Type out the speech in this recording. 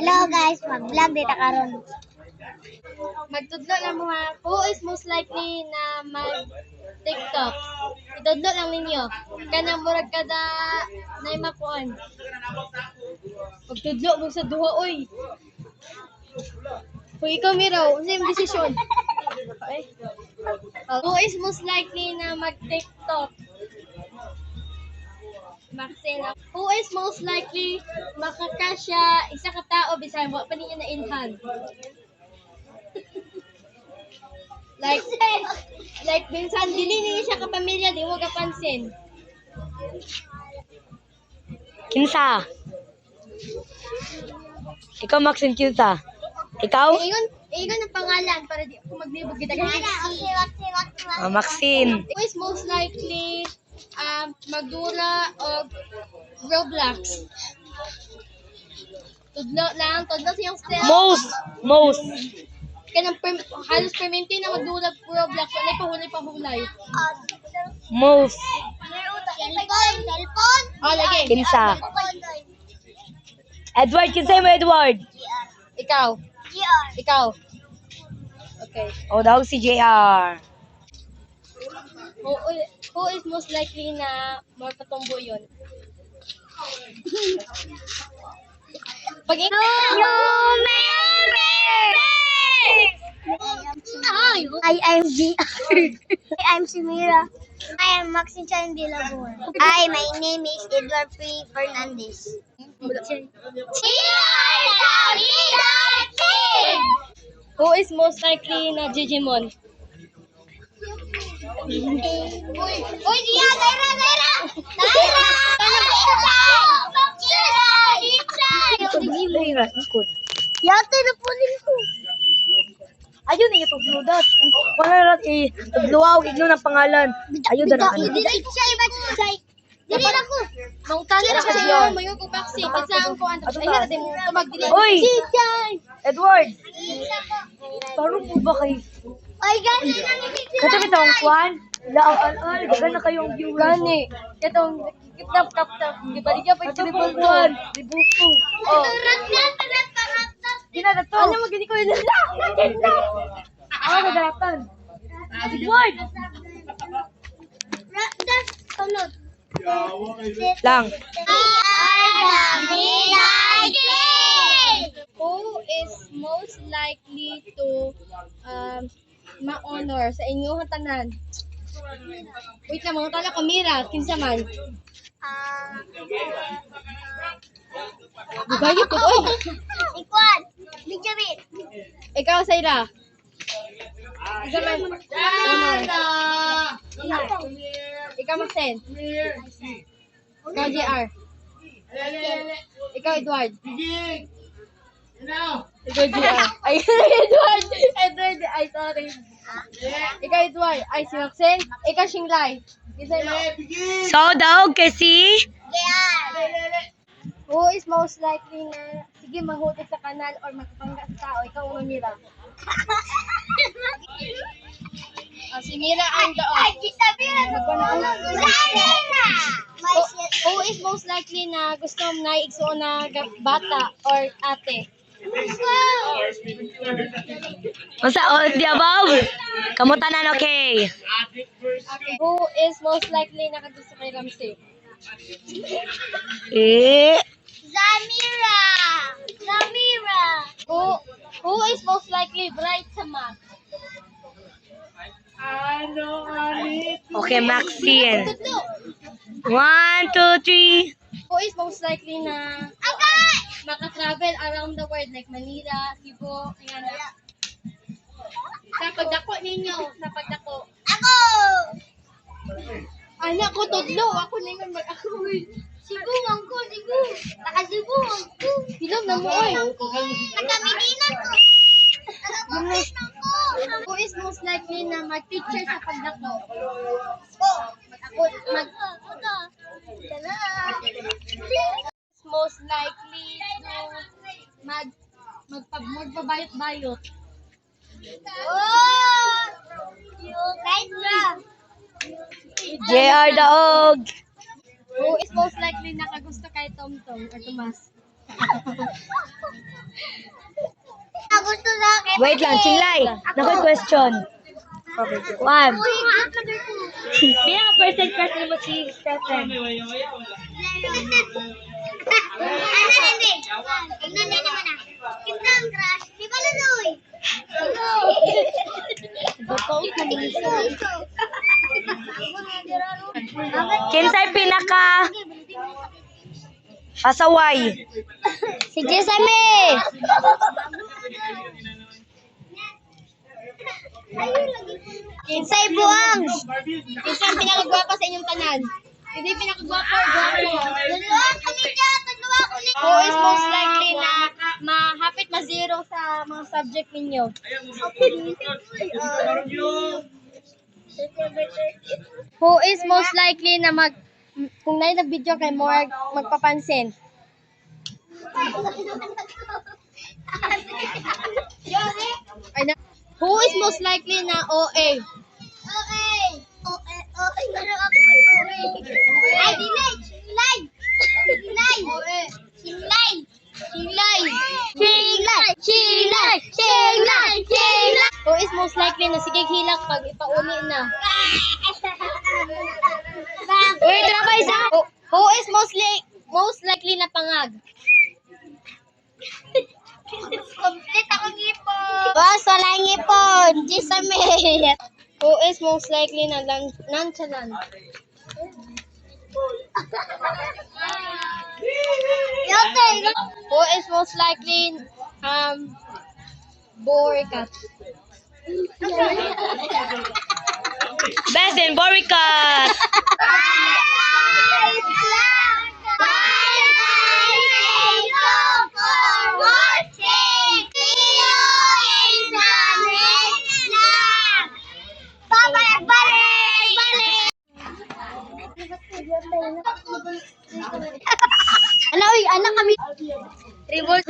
Hello guys, mag-vlog dito karon. Magtudlo lang mga who is most likely na mag-TikTok. Itudlo lang ninyo. Kanang murag kada na makuan. Magtudlo mo sa duha oy. Kung ikaw miraw, same decision. Okay. Who is most likely na mag-TikTok? Maxine. Who is most likely makakasya isa ka tao bisan wa pa ninyo na inhag? like minsan dili ninyo siya ka pamilya di mo kapansin. Kinsa? Ikaw, Maxine, kinsa? Ikaw? Iyon ang pangalan para di ako maglibog kita. Maxine. Who is most likely magdura o Roblox? Tudlo siyang style. Most. Kanang halos permente na magdura Roblox. Wala pahulay. Most. Cellphone? Oh, lagi. Kinsa? Edward, kinsa mo, Edward? Ikaw. GR. Ikaw. Okay. O daw si JR. Who is most likely na magpatumbo yun? Pag I am GR. I'm Simira. I am Maxine Chan de la Boer. Hi, my name is Edward P. Fernandez. Who is most likely na Digimon? Uy, Dia, Daira! Yate na po ko. Ayun niyo to bludat. Wala rat luaw igno ng pangalan. Ayun dara ka. Dili na ko. Mang tanong sa iyo, mayo ko vaccine. Kasi ang ko ang ay na mo tumag dili. Oy! Edward! Parang mo ba kay Ay, gani na ni Kato bitong kwan? Laang dagan na kayong viewers. Gani. Katong kidnap di ba diya pag triple one. Dibuko. Oh. Dinada to. Ano magini ko yun? Ako nadaratan. Edward! Sunod. Lang. Who is most likely to ma-honor sa inyong tanan? Wait lang, mga tala kamera, kinsa man. Bayo ko, oy. Ikwan. Benjamin. Ikaw, Sayra. Kinsa man. Ikaw, Maxen. Ikaw, JR. Ikaw, Edward. Ikaw, JR. Ay, Edward. Ay, sorry. Ikaw, Edward. Ay, si Maxen. Ikaw, Shinglay. Kinsa man. So daw kasi Who is most likely na sige mahutot sa kanal or makapangga sa tao? Ikaw ang Mira. Si Mira ang doon. Who is most likely na gusto na igsuon na bata or ate? Masa di above? Kamutanan okay. Okay. Who is most likely na gusto kay Ramsey? Zamira. Who is most likely bright sa math? Okay, Maxine. 1, 2, 3. Who is most likely na maka-travel around the world like Manila, Cebu, ayan na. Sa pagdako ninyo, sa pagdako. Ako. Anak ko, tudlo. Ako ningon mag-akoy. Sibu, Sibu. Naka-Sibu, Sibu. Hilom na mo, oy. Naka-Medina ko. Who is most likely na mag-teacher sa pagdako? Most likely to magpabayot-bayot. Right, bro. JR Daog. Who is most likely nakagusto kay Tom Tom or Tomas? Wait lang, Chinglay. Nakoy question. One. Pinaka-perfect crush mo si Stephen. Hindi. Tignan naman na. Kita ang crush. Di ba Lunoy? Kinsay pinaka pasaway? Si Jessamy! Kinsay buang! Kinsang pinakagwapa sa inyong tanan? Hindi pinakagwapa or gwapo. Dalawa kami dyan! Dalawa ulit! Who is most likely na mahapit ma-zero sa mga subject ninyo? Who is most likely na kung nag-video kay more magpapansin? Ay, who is most likely na OA? Okay! Okay, pero ako ay okay. Ay, Dilay! Dilay! Dilay! Silay! Silay! Silay! Silay! Silay! Silay! Who is most likely na sige hilak pag ipauli na? Wait, lang kayo sa... Who is most likely na pangag? Complete akong ngipon. Boss, wala ngipon. Jessamy. Who is most likely na nonchalant? Yote. Who is most likely boricat? Best in Boricat. Ano, anak kami. Revolt.